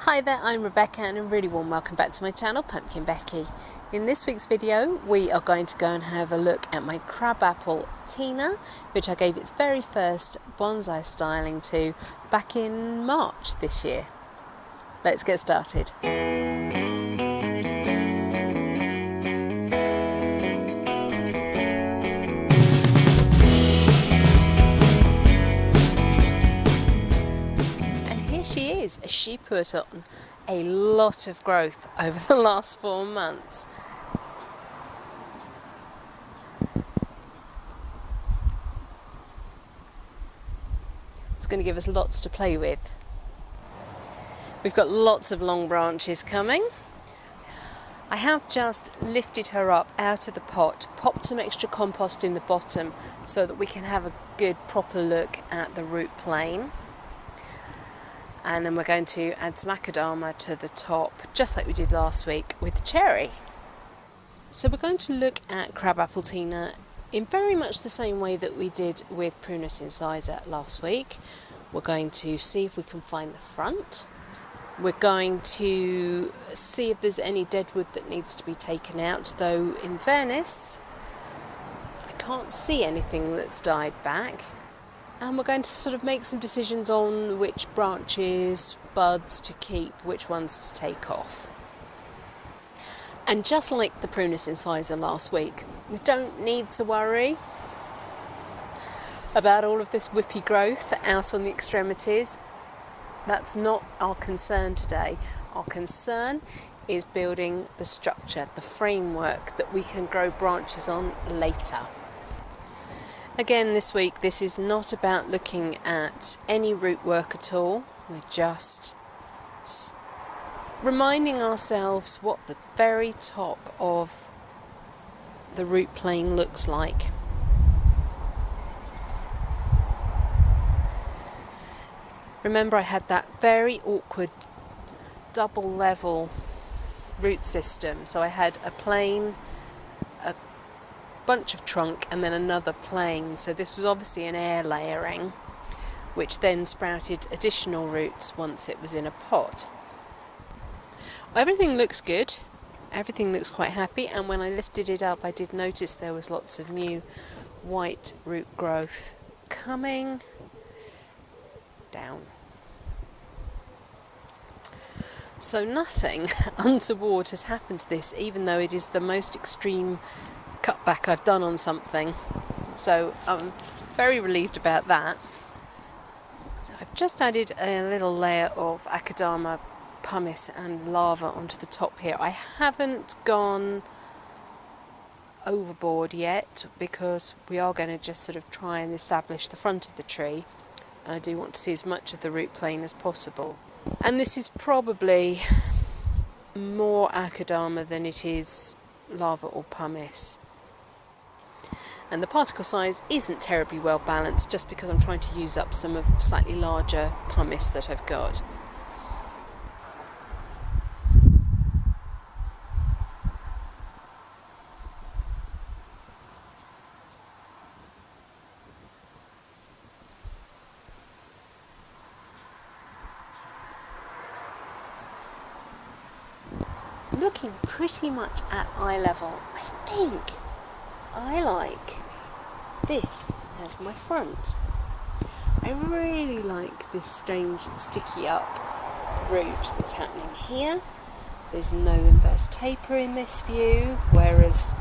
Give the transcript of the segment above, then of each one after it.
Hi there, I'm Rebecca and a really warm welcome back to my channel, PumpkinBecki. In this week's video we are going to go and have a look at my crabapple Tina, which I gave its very first bonsai styling to back in March this year. Let's get started. She is. She put on a lot of growth over the last 4 months. It's going to give us lots to play with. We've got lots of long branches coming. I have just lifted her up out of the pot, popped some extra compost in the bottom so that we can have a good proper look at the root plane. And then we're going to add some macadama to the top, just like we did last week with the cherry. So we're going to look at crabapple Tina in very much the same way that we did with Prunus incisor last week. We're going to see if we can find the front. We're going to see if there's any deadwood that needs to be taken out, though in fairness, I can't see anything that's died back. And we're going to sort of make some decisions on which branches, buds to keep, which ones to take off. And just like the Prunus incisor last week, we don't need to worry about all of this whippy growth out on the extremities. That's not our concern today. Our concern is building the structure, the framework that we can grow branches on later. Again, this week, this is not about looking at any root work at all. We're just reminding ourselves what the very top of the root plane looks like. Remember, I had that very awkward double level root system. So I had a plane, a bunch of trunk, and then another plane. So this was obviously an air layering, which then sprouted additional roots once it was in a pot. Everything looks good, everything looks quite happy, and when I lifted it up I did notice there was lots of new white root growth coming down. So nothing untoward has happened to this, even though it is the most extreme cutback I've done on something, so I'm very relieved about that. So I've just added a little layer of macadama, pumice and lava onto the top here. I haven't gone overboard yet because we are going to just sort of try and establish the front of the tree, and I do want to see as much of the root plane as possible. And this is probably more macadama than it is lava or pumice. And the particle size isn't terribly well balanced just because I'm trying to use up some of slightly larger pumice that I've got. Looking pretty much at eye level, I think I like this as my front. I really like this strange sticky up root that's happening here. There's no inverse taper in this view, whereas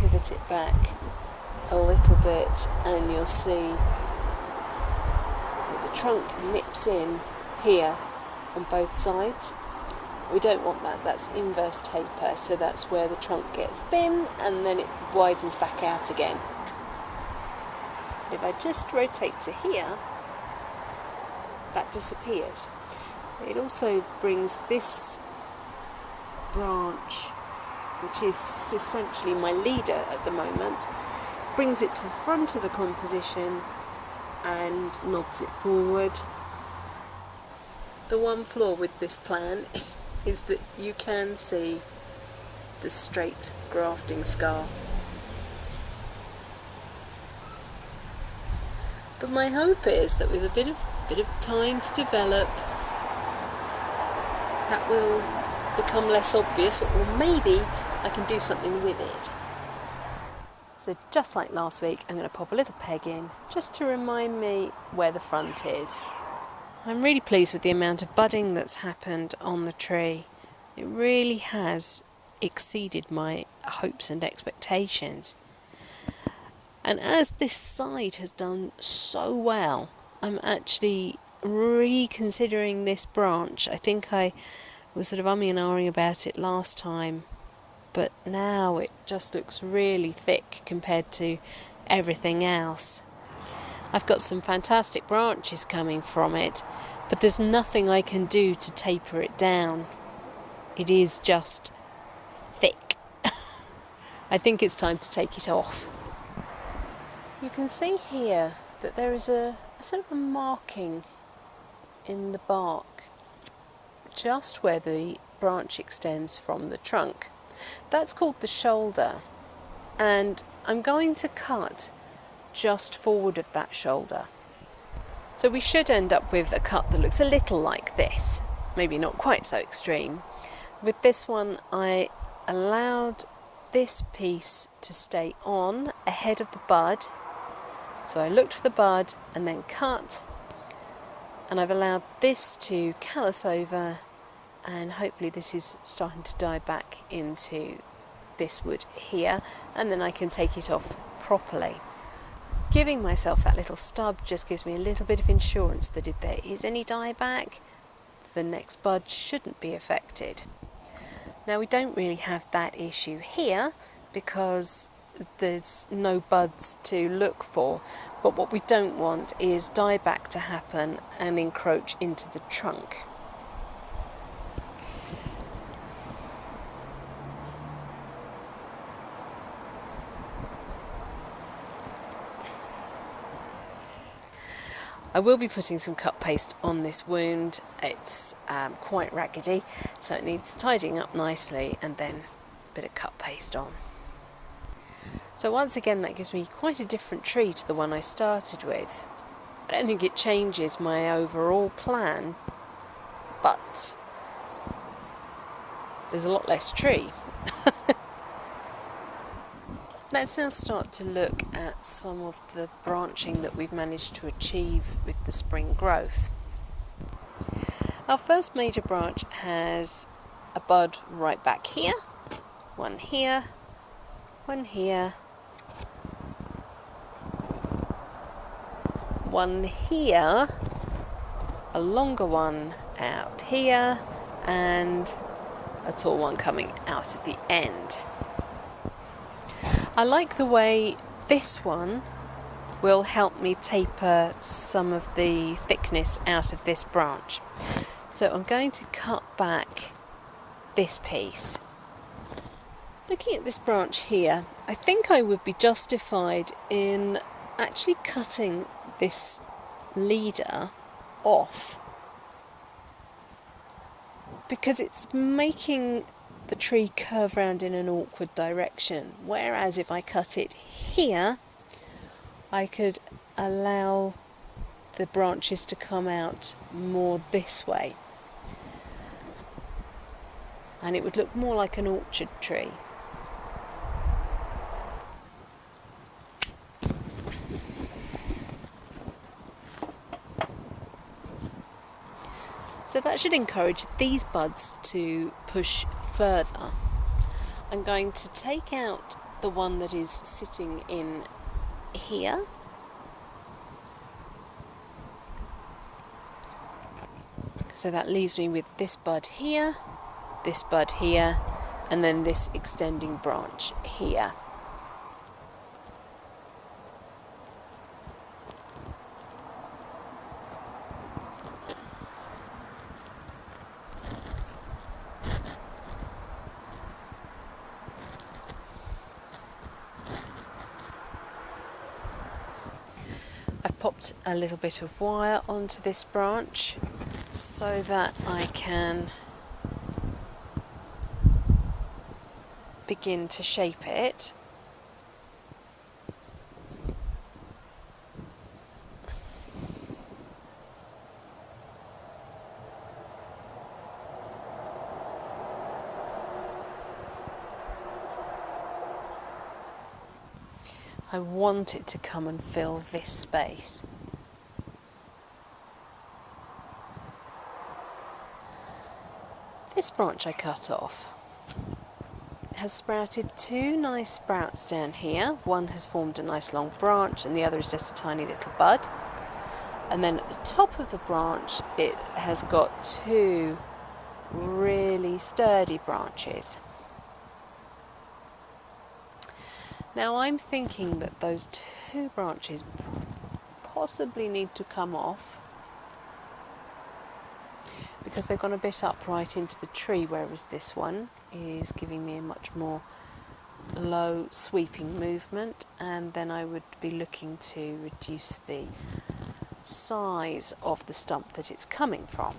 pivot it back a little bit and you'll see that the trunk nips in here on both sides. We don't want that, that's inverse taper, so that's where the trunk gets thin and then it widens back out again. If I just rotate to here, that disappears. It also brings this branch, which is essentially my leader at the moment, brings it to the front of the composition and nods it forward. The one flaw with this plan is that you can see the straight grafting scar. But my hope is that with a bit of time to develop, that will become less obvious, or maybe I can do something with it. So just like last week, I'm going to pop a little peg in just to remind me where the front is. I'm really pleased with the amount of budding that's happened on the tree. It really has exceeded my hopes and expectations. And as this side has done so well, I'm actually reconsidering this branch. I think I was sort of umming and ahhing about it last time, but now it just looks really thick compared to everything else. I've got some fantastic branches coming from it, but there's nothing I can do to taper it down. It is just thick. I think it's time to take it off. You can see here that there is a sort of a marking in the bark just where the branch extends from the trunk. That's called the shoulder, and I'm going to cut just forward of that shoulder. So we should end up with a cut that looks a little like this, maybe not quite so extreme. With this one, I allowed this piece to stay on ahead of the bud. So I looked for the bud and then cut, and I've allowed this to callus over, and hopefully this is starting to die back into this wood here, and then I can take it off properly. Giving myself that little stub just gives me a little bit of insurance that if there is any dieback, the next bud shouldn't be affected. Now we don't really have that issue here because there's no buds to look for, but what we don't want is dieback to happen and encroach into the trunk. I will be putting some cut paste on this wound. It's quite raggedy, so it needs tidying up nicely, and then a bit of cut paste on. So once again, that gives me quite a different tree to the one I started with. I don't think it changes my overall plan, but there's a lot less tree. Let's now start to look at some of the branching that we've managed to achieve with the spring growth. Our first major branch has a bud right back here, one here, one here, one here, a longer one out here, and a tall one coming out at the end. I like the way this one will help me taper some of the thickness out of this branch. So I'm going to cut back this piece. Looking at this branch here, I think I would be justified in actually cutting this leader off, because it's making the tree curve round in an awkward direction, whereas if I cut it here, I could allow the branches to come out more this way, and it would look more like an orchard tree. So that should encourage these buds to push further. I'm going to take out the one that is sitting in here. So that leaves me with this bud here, and then this extending branch here. I've popped a little bit of wire onto this branch so that I can begin to shape it. I want it to come and fill this space. This branch I cut off has sprouted two nice sprouts down here. One has formed a nice long branch and the other is just a tiny little bud. And then at the top of the branch it has got two really sturdy branches. Now I'm thinking that those two branches possibly need to come off because they've gone a bit upright into the tree, whereas this one is giving me a much more low sweeping movement, and then I would be looking to reduce the size of the stump that it's coming from.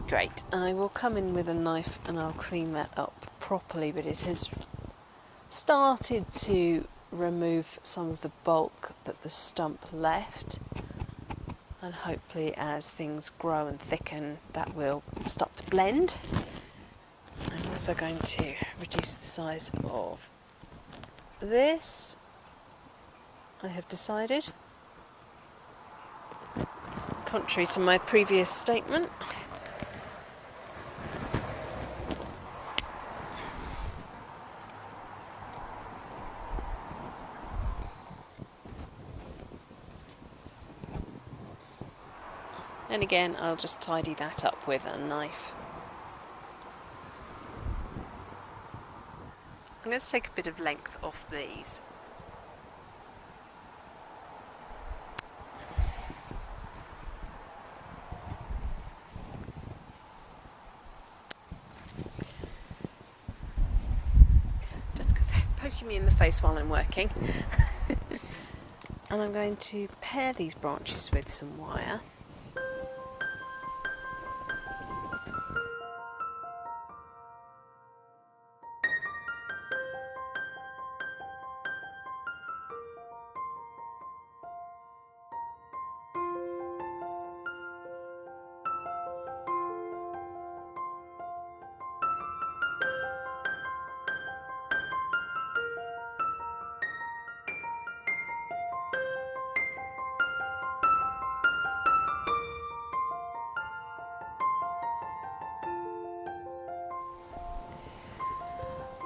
Great, I will come in with a knife and I'll clean that up properly, but it has started to remove some of the bulk that the stump left, and hopefully as things grow and thicken that will start to blend. I'm also going to reduce the size of this, I have decided, contrary to my previous statement. And again, I'll just tidy that up with a knife. I'm going to take a bit of length off these. Just because they're poking me in the face while I'm working. And I'm going to pair these branches with some wire.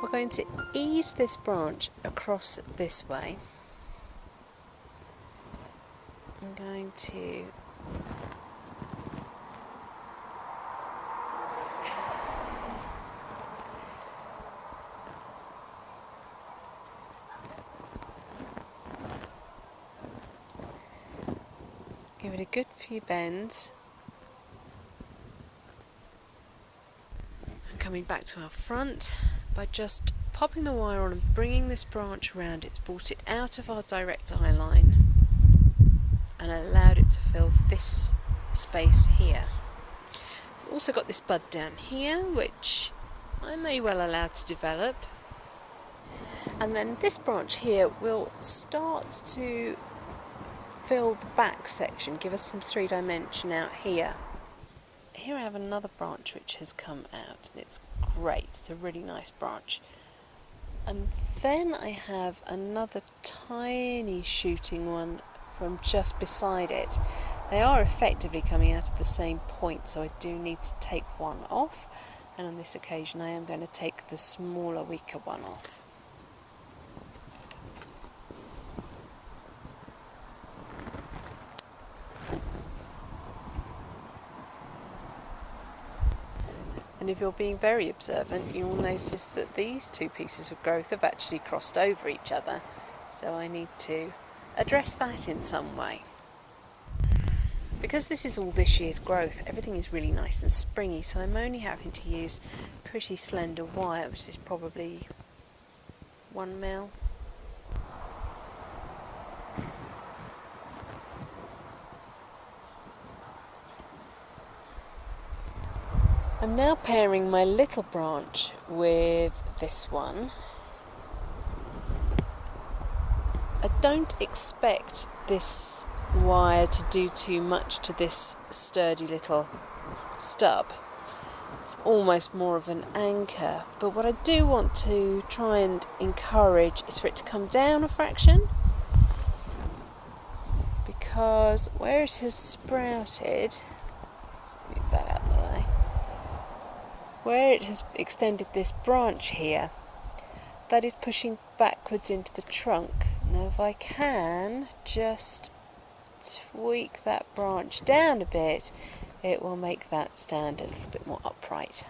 We're going to ease this branch across this way. I'm going to give it a good few bends. And coming back to our front, by just popping the wire on and bringing this branch around, it's brought it out of our direct eye line and allowed it to fill this space here. I've also got this bud down here, which I may well allow to develop. And then this branch here will start to fill the back section, give us some three-dimension out here. Here I have another branch which has come out. It's great, it's a really nice branch. And then I have another tiny shooting one from just beside it. They are effectively coming out at the same point, so I do need to take one off. And on this occasion I am going to take the smaller, weaker one off. And if you're being very observant, you'll notice that these two pieces of growth have actually crossed over each other. So I need to address that in some way. Because this is all this year's growth, everything is really nice and springy, so I'm only having to use pretty slender wire, which is probably 1 mil. I'm now pairing my little branch with this one. I don't expect this wire to do too much to this sturdy little stub. It's almost more of an anchor, but what I do want to try and encourage is for it to come down a fraction, because where it has sprouted, let's move that out of the way, where it has extended this branch here, that is pushing backwards into the trunk. Now if I can just tweak that branch down a bit, it will make that stand a little bit more upright.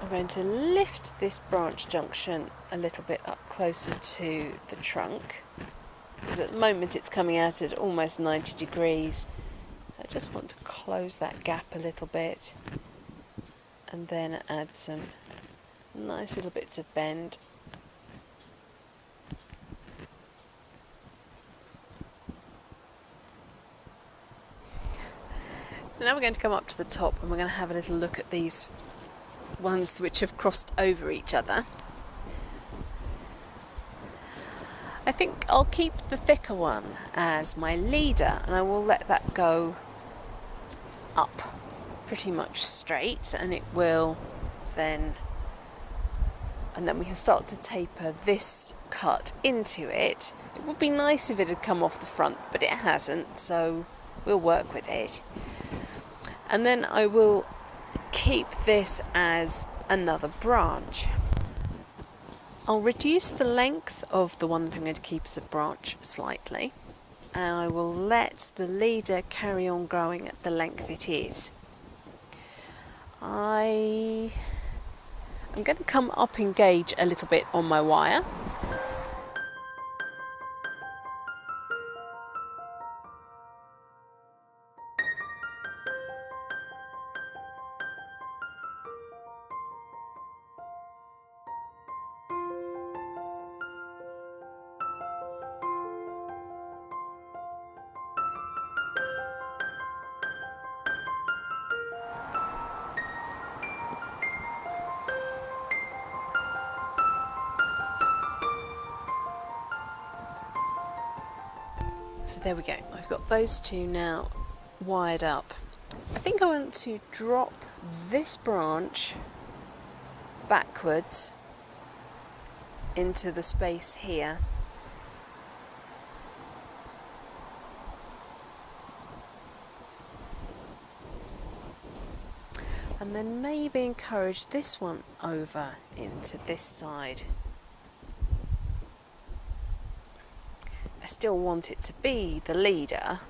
I'm going to lift this branch junction a little bit up closer to the trunk, because at the moment it's coming out at almost 90 degrees. I just want to close that gap a little bit and then add some nice little bits of bend. Now we're going to come up to the top and we're going to have a little look at these ones which have crossed over each other. I think I'll keep the thicker one as my leader, and I will let that go up pretty much straight, and it will then, and then we can start to taper this cut into it. It would be nice if it had come off the front, but it hasn't, so we'll work with it. And then I will keep this as another branch. I'll reduce the length of the one that I'm going to keep as a branch slightly, and I will let the leader carry on growing at the length it is. I'm going to come up in gauge a little bit on my wire. So there we go, I've got those two now wired up. I think I want to drop this branch backwards into the space here. And then maybe encourage this one over into this side. I still want it to be the leader.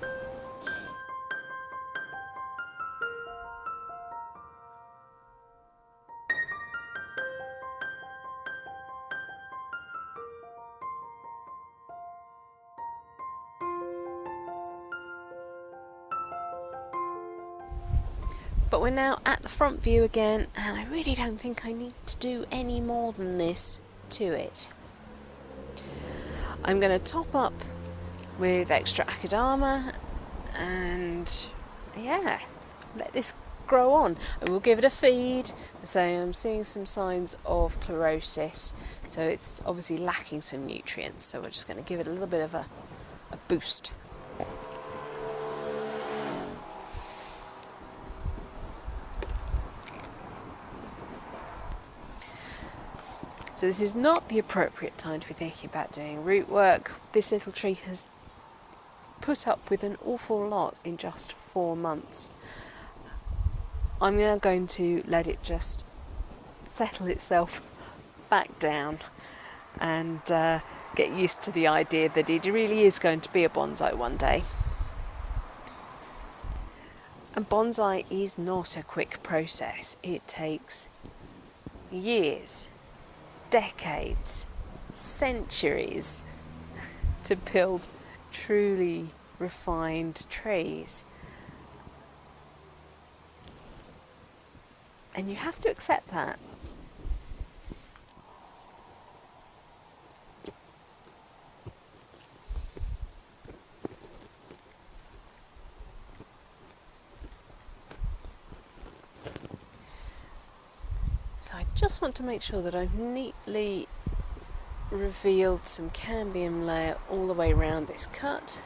But we're now at the front view again, and I really don't think I need to do any more than this to it. I'm going to top up with extra akadama and yeah, let this grow on. I will give it a feed. So I'm seeing some signs of chlorosis, so it's obviously lacking some nutrients, so we're just going to give it a little bit of a boost. So this is not the appropriate time to be thinking about doing root work. This little tree has put up with an awful lot in just 4 months. I'm now going to let it just settle itself back down and get used to the idea that it really is going to be a bonsai one day. And bonsai is not a quick process. It takes years, decades, centuries to build truly refined trees. And you have to accept that. So I just want to make sure that I've neatly revealed some cambium layer all the way around this cut.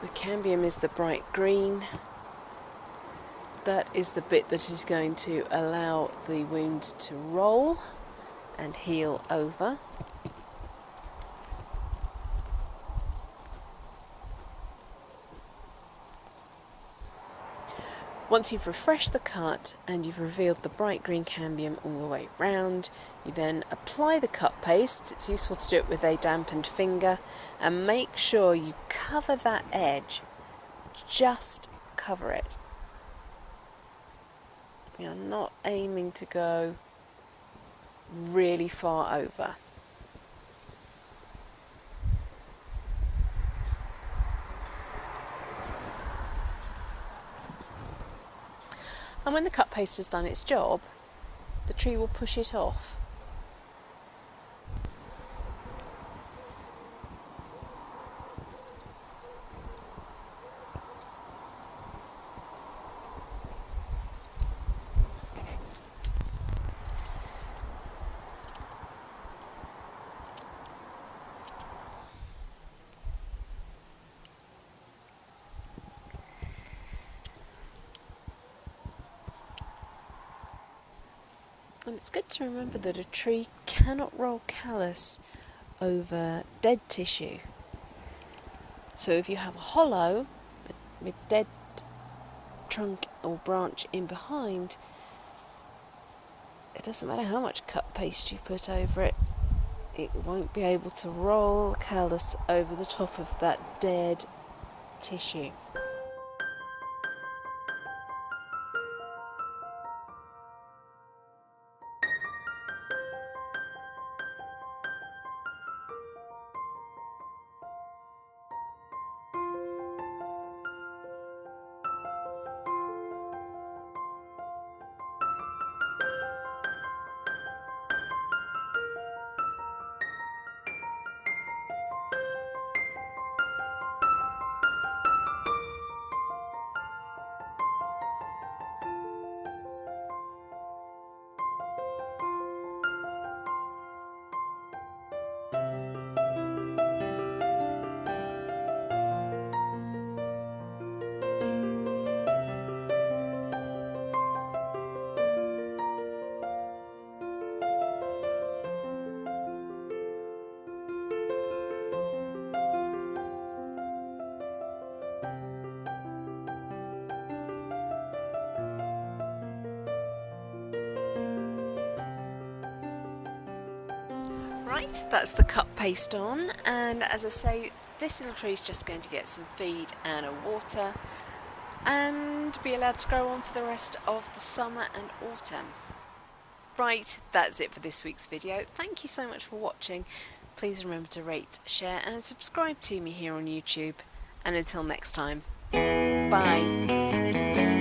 The cambium is the bright green. That is the bit that is going to allow the wound to roll and heal over. Once you've refreshed the cut and you've revealed the bright green cambium all the way round, you then apply the cut paste. It's useful to do it with a dampened finger, and make sure you cover that edge. Just cover it. You're not aiming to go really far over. And when the cut paste has done its job, the tree will push it off. And it's good to remember that a tree cannot roll callus over dead tissue. So if you have a hollow with dead trunk or branch in behind, it doesn't matter how much cut paste you put over it, it won't be able to roll callus over the top of that dead tissue. Right, that's the cut paste on, and as I say, this little tree is just going to get some feed and a water and be allowed to grow on for the rest of the summer and autumn. Right, that's it for this week's video. Thank you so much for watching. Please remember to rate, share and subscribe to me here on YouTube, and until next time, bye.